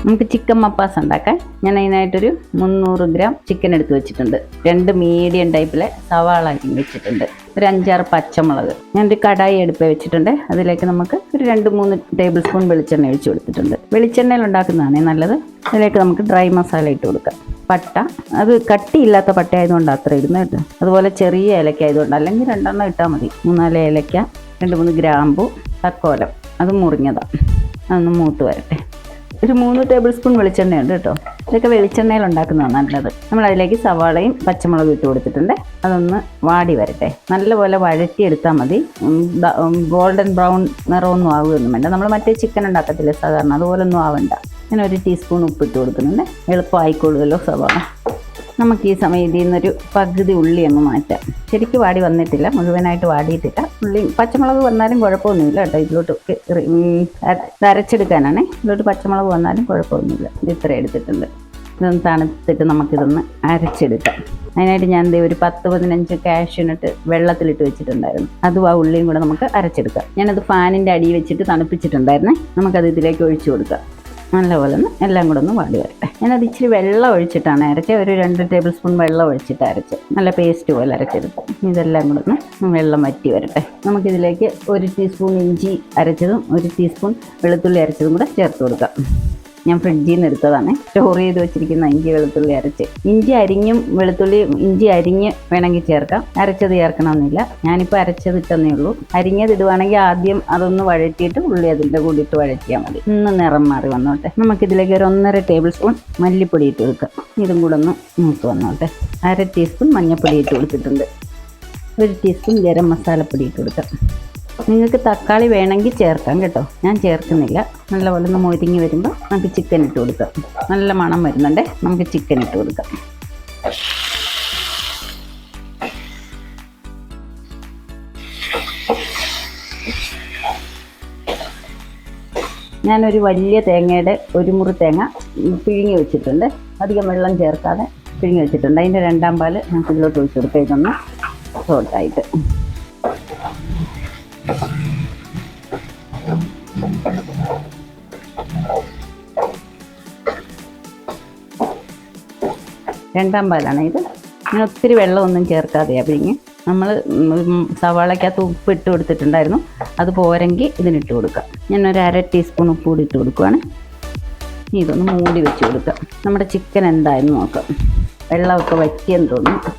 നമുക്ക് ചിക്കൻ മപ്പാസ് ഉണ്ടാക്കാൻ ഞാൻ അതിനായിട്ടൊരു 300 ഗ്രാം ചിക്കൻ എടുത്ത് വെച്ചിട്ടുണ്ട്. 2 മീഡിയം ടൈപ്പിലെ സവാള അരിഞ്ഞ് വെച്ചിട്ടുണ്ട്. ഒരു 5-6 പച്ചമുളക്. ഞാനൊരു കടായി അടുപ്പ് വെച്ചിട്ടുണ്ട്. അതിലേക്ക് നമുക്ക് ഒരു 2-3 ടേബിൾ സ്പൂൺ വെളിച്ചെണ്ണ ഒഴിച്ച് കൊടുത്തിട്ടുണ്ട്. വെളിച്ചെണ്ണയിൽ ഉണ്ടാക്കുന്നതാണ് നല്ലത്. അതിലേക്ക് നമുക്ക് ഡ്രൈ മസാല ഇട്ട് കൊടുക്കാം. പട്ട, അത് കട്ടിയില്ലാത്ത പട്ട ആയതുകൊണ്ട് അത്ര ഇടുന്നത് കേട്ടോ. അതുപോലെ ചെറിയ ഏലക്ക ആയതുകൊണ്ട്, അല്ലെങ്കിൽ 2 ഇട്ടാൽ മതി. 3-4 ഏലക്ക, 2-3 ഗ്രാമ്പു, തക്കോലം, അത് മുറിഞ്ഞതാണ്. അതൊന്ന് മൂത്ത് വരട്ടെ. ഒരു 3 ടേബിൾ സ്പൂൺ വെളിച്ചെണ്ണയുണ്ട് കേട്ടോ. ഇതൊക്കെ വെളിച്ചെണ്ണയിൽ ഉണ്ടാക്കുന്നതാണ് നല്ലത്. നമ്മൾ അതിലേക്ക് സവാളയും പച്ചമുളകും ഇട്ട് കൊടുത്തിട്ടുണ്ട്. അതൊന്ന് വാടി വരട്ടെ. നല്ലപോലെ വഴറ്റിയെടുത്താൽ മതി. ഗോൾഡൻ ബ്രൗൺ നിറമൊന്നും ആവുകയൊന്നും വേണ്ട. നമ്മൾ മറ്റേ ചിക്കൻ ഉണ്ടാക്കത്തില്ലേ സാധാരണ, അതുപോലൊന്നും ആവണ്ട. ഞാൻ 1 ടീസ്പൂൺ ഉപ്പിട്ട് കൊടുക്കുന്നുണ്ട്. എളുപ്പമായിക്കൊള്ളുമല്ലോ സവാള. നമുക്ക് ഈ സമയം ഇതിൽ നിന്നൊരു പകുതി ഉള്ളി അങ്ങ് മാറ്റാം. ശരിക്കും വാടി വന്നിട്ടില്ല, മുഴുവനായിട്ട് വാടിയിട്ടില്ല. ഉള്ളി പച്ചമുളക് വന്നാലും കുഴപ്പമൊന്നുമില്ല കേട്ടോ. ഇതിലോട്ട് അരച്ചെടുക്കാനാണ്. ഇതിലോട്ട് പച്ചമുളക് വന്നാലും കുഴപ്പമൊന്നുമില്ല. ഇത് ഇത്ര എടുത്തിട്ടുണ്ട്. ഇതൊന്ന് തണുത്തിട്ട് നമുക്കിതൊന്ന് അരച്ചെടുക്കാം. അതിനായിട്ട് ഞാൻ ഒരു 10-15 കാഷ്യൂനട്ട് വെള്ളത്തിലിട്ട് വെച്ചിട്ടുണ്ടായിരുന്നു. അതും ആ ഉള്ളിയും കൂടെ നമുക്ക് അരച്ചെടുക്കാം. ഞാനത് ഫാനിൻ്റെ അടിയിൽ വെച്ചിട്ട് തണുപ്പിച്ചിട്ടുണ്ടായിരുന്നേ. നമുക്കത് ഇതിലേക്ക് ഒഴിച്ചു കൊടുക്കാം. നല്ലപോലെ ഒന്ന് എല്ലാം കൂടെ ഒന്ന് വാടി വരട്ടെ. ഞാനത് ഇച്ചിരി വെള്ളം ഒഴിച്ചിട്ടാണ് അരച്ചത്. ഒരു 2 ടേബിൾ സ്പൂൺ വെള്ളം ഒഴിച്ചിട്ട് അരച്ച് നല്ല പേസ്റ്റ് പോലെ അരച്ചെടുക്കും. ഇതെല്ലാം കൂടെ ഒന്ന് വെള്ളം വറ്റി വരട്ടെ. നമുക്കിതിലേക്ക് 1 ടീസ്പൂൺ ഇഞ്ചി അരച്ചതും 1 ടീസ്പൂൺ വെളുത്തുള്ളി അരച്ചതും കൂടെ ചേർത്ത് കൊടുക്കാം. ഞാൻ ഫ്രിഡ്ജിൽ നിന്ന് എടുത്തതാണ്, സ്റ്റോർ ചെയ്ത് വെച്ചിരിക്കുന്ന ഇഞ്ചി വെളുത്തുള്ളി അരച്ച്. ഇഞ്ചി അരിഞ്ഞും ഇഞ്ചി അരിഞ്ഞ് വേണമെങ്കിൽ ചേർക്കാം. അരച്ചത് ചേർക്കണമെന്നില്ല. ഞാനിപ്പോൾ അരച്ചത് ഇട്ടെന്നേ ഉള്ളൂ. അരിഞ്ഞത് ഇടുവാണെങ്കിൽ ആദ്യം അതൊന്ന് വഴറ്റിയിട്ട് ഉള്ളി അതിൻ്റെ കൂടി ഇട്ട് വഴറ്റിയാൽ മതി. ഒന്ന് നിറം മാറി വന്നോട്ടെ. നമുക്കിതിലേക്ക് ഒരു 1.5 ടേബിൾ സ്പൂൺ മല്ലിപ്പൊടി ഇട്ട് കൊടുക്കാം. ഇതും കൂടെ ഒന്ന് മൂത്ത് വന്നോട്ടെ. 1/2 ടീസ്പൂൺ മഞ്ഞൾപ്പൊടി ഇട്ട് കൊടുത്തിട്ടുണ്ട്. 1 ടീസ്പൂൺ ഗരം മസാലപ്പൊടി ഇട്ട് കൊടുക്കാം. നിങ്ങൾക്ക് തക്കാളി വേണമെങ്കിൽ ചേർക്കാം കേട്ടോ. ഞാൻ ചേർക്കുന്നില്ല. നല്ലപോലെ ഒന്ന് മൊരിഞ്ഞ് വരുമ്പോൾ നമുക്ക് ചിക്കൻ ഇട്ട് കൊടുക്കാം. നല്ല മണം വരുന്നുണ്ടേ. നമുക്ക് ചിക്കൻ ഇട്ട് കൊടുക്കാം. ഞാനൊരു വലിയ തേങ്ങയുടെ 1 മുറി തേങ്ങ പിഴിഞ്ഞ് വെച്ചിട്ടുണ്ട്. അധികം വെള്ളം ചേർക്കാതെ പിഴിഞ്ഞ് വെച്ചിട്ടുണ്ട്. അതിൻ്റെ 2ാം പാല് നമുക്ക് ഇതിലോട്ട് ഒഴിച്ച് കൊടുക്കാം. ഇതൊന്ന് സോട്ടായിട്ട് രണ്ടാം പാലാണ് ഇത്. ഞാൻ ഒത്തിരി വെള്ളമൊന്നും ചേർക്കാതെയാണ് പിഴിഞ്ഞ്. നമ്മൾ സവാളയ്ക്കകത്ത് ഉപ്പ് ഇട്ട് കൊടുത്തിട്ടുണ്ടായിരുന്നു. അത് പോരെങ്കിൽ ഇതിനിട്ട് കൊടുക്കാം. ഞാനൊരു 1/2 ടീസ്പൂൺ ഉപ്പ് കൂടി ഇട്ട് കൊടുക്കുവാണ്. ഇതൊന്ന് മൂടി വെച്ച് കൊടുക്കാം. നമ്മുടെ ചിക്കൻ എന്തായെന്ന് നോക്കാം. വെള്ളമൊക്കെ വറ്റിയെന്ന് തോന്നുന്നു.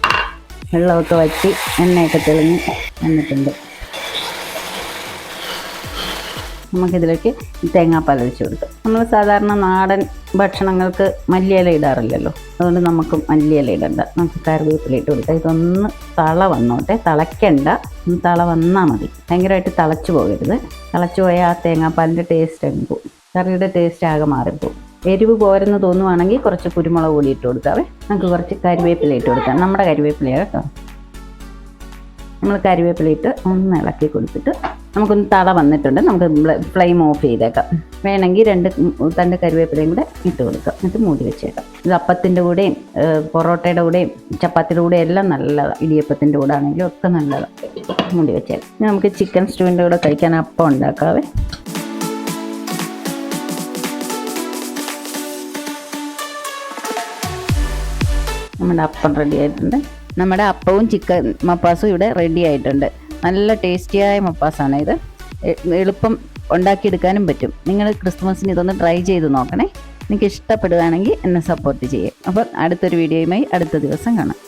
വെള്ളമൊക്കെ വറ്റി എണ്ണയൊക്കെ തെളിഞ്ഞ് വന്നിട്ടുണ്ട്. നമുക്കിതിലേക്ക് തേങ്ങാപ്പാൽ ഒഴിച്ച് കൊടുക്കാം. നമ്മൾ സാധാരണ നാടൻ ഭക്ഷണങ്ങൾക്ക് മല്ലിയില ഇടാറില്ലല്ലോ, അതുകൊണ്ട് നമുക്ക് മല്ലിയില ഇടണ്ട. നമുക്ക് കറിവേപ്പില ഇട്ട് കൊടുക്കാം. ഇതൊന്ന് തള വന്നോട്ടെ. തിളയ്ക്കണ്ട, ഒന്ന് തള വന്നാൽ മതി. ഭയങ്കരമായിട്ട് തിളച്ചു പോകരുത്. തിളച്ചു പോയാൽ ആ തേങ്ങാപ്പാലിൻ്റെ ടേസ്റ്റ് അങ്ങ് പോകും. കറിയുടെ ടേസ്റ്റ് ആകെ മാറിപ്പോവും. എരിവ് പോരെന്ന് തോന്നുവാണെങ്കിൽ കുറച്ച് കുരുമുളക് പൊടി ഇട്ട് കൊടുക്കാവേ. നമുക്ക് കുറച്ച് കറിവേപ്പില ഇട്ട് കൊടുക്കാം. നമ്മുടെ കറിവേപ്പിലയാണ് കേട്ടോ. നമ്മൾ കരിവേപ്പില ഇട്ട് ഒന്ന് ഇളക്കി കൊടുത്തിട്ട് നമുക്കൊന്ന് തള വന്നിട്ടുണ്ട്. നമുക്ക് ഫ്ലെയിം ഓഫ് ചെയ്തേക്കാം. വേണമെങ്കിൽ 2 തണ്ട് കരിവേപ്പിലയും കൂടെ ഇട്ട് കൊടുക്കാം. എന്നിട്ട് മൂടി വെച്ചേക്കാം. ഇത് അപ്പത്തിൻ്റെ കൂടെയും പൊറോട്ടയുടെ കൂടെയും ചപ്പാത്തിയുടെ കൂടെയും എല്ലാം നല്ലതാണ്. ഇടിയപ്പത്തിൻ്റെ കൂടെ ആണെങ്കിലും ഒക്കെ നല്ലതാണ്. മൂടി വെച്ചേക്കാം. നമുക്ക് ചിക്കൻ സ്റ്റൂവിൻ്റെ കൂടെ കഴിക്കാൻ അപ്പം ഉണ്ടാക്കാവേ. നമ്മുടെ അപ്പം റെഡി ആയിട്ടുണ്ട്. നമ്മുടെ അപ്പവും ചിക്കൻ മപ്പാസും ഇവിടെ റെഡി ആയിട്ടുണ്ട്. നല്ല ടേസ്റ്റിയായ മപ്പാസാണ് ഇത്. എളുപ്പം ഉണ്ടാക്കിയെടുക്കാനും പറ്റും. നിങ്ങൾ ക്രിസ്മസിന് ഇതൊന്ന് ട്രൈ ചെയ്ത് നോക്കണേ. എനിക്ക് ഇഷ്ടപ്പെടുകയാണെങ്കിൽ എന്നെ സപ്പോർട്ട് ചെയ്യും. അപ്പം അടുത്തൊരു വീഡിയോയുമായി അടുത്ത ദിവസം കാണാം.